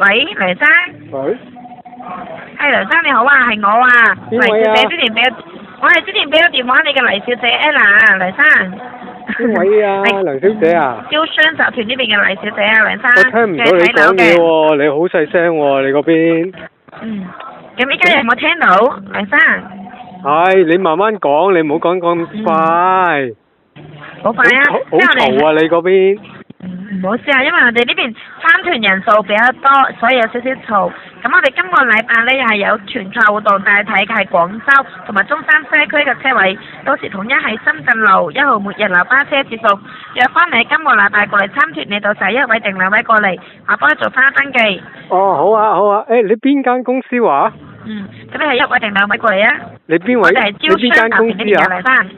喂，梁生。喂。係梁生你好啊，係我啊，黎邊位啊小姐之前俾我係之前俾咗電話你嘅黎小姐 Ella 梁生。邊位啊？係梁小姐啊？招商集團呢邊嘅黎小姐啊，梁生。我聽唔到你講嘢喎，你好細聲喎，你嗰邊。咁依家有冇聽到，梁生？係，你慢慢講，你唔好講咁快。好快啊！好嘈啊！你嗰邊。唔好意思啊，因為我哋呢邊參團人數比較多，所以有少少嘈。咁我哋今個禮拜呢，又係有團購活動，但係睇嘅係廣州同埋中山西區嘅車位，到時統一喺深圳路1號末日流巴士接送。約翻你今個禮拜過嚟參團，你到時一位定兩位過嚟，我幫你做翻登記。哦，好啊，好啊。誒，你邊間公司話？咁你係一位定兩位過嚟啊？你邊位？我哋係招商集團呢邊嘅黎生。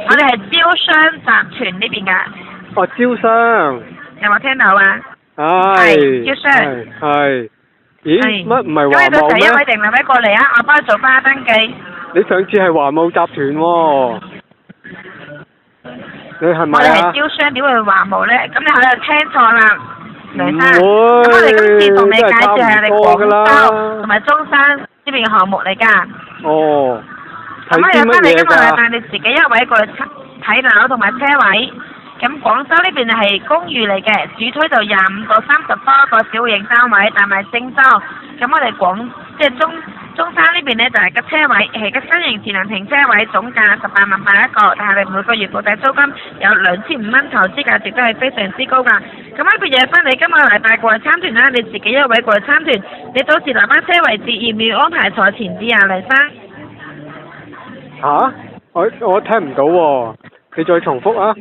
我哋係招商集團呢邊㗎。哦，招商。有冇聽到啊？係。招商。係。咦？乜唔係華咁你到貿咩？時一位定兩位過嚟啊！我幫你做翻登記。你上次係華貿集團喎。你係咪啊？我哋係招商，點會華貿咧？咁你可能聽錯啦，梁生。唔會。咁我哋今次同你介紹係我哋廣都係差唔多㗎啦州同埋中山呢邊嘅項目嚟㗎。哦。咁我睇啲乜約翻你今個禮嘢㗎？拜，你自己一位過嚟睇樓同埋車位。咁廣州呢邊係公寓嚟嘅，主推就25到30多個小型單位，但係精裝。咁我哋中山呢邊呢，就係個車位係個新型智能停車位，總價18萬8一個，但係你每個月固定租金有2500蚊，投資價值都係非常之高㗎。咁呢邊約翻你今個禮拜過嚟參團啦，你自己一位過嚟參團，你到時留翻車位置，要唔要安排坐前置啊，黎生？吓？我聽唔到喎，你再重複啊！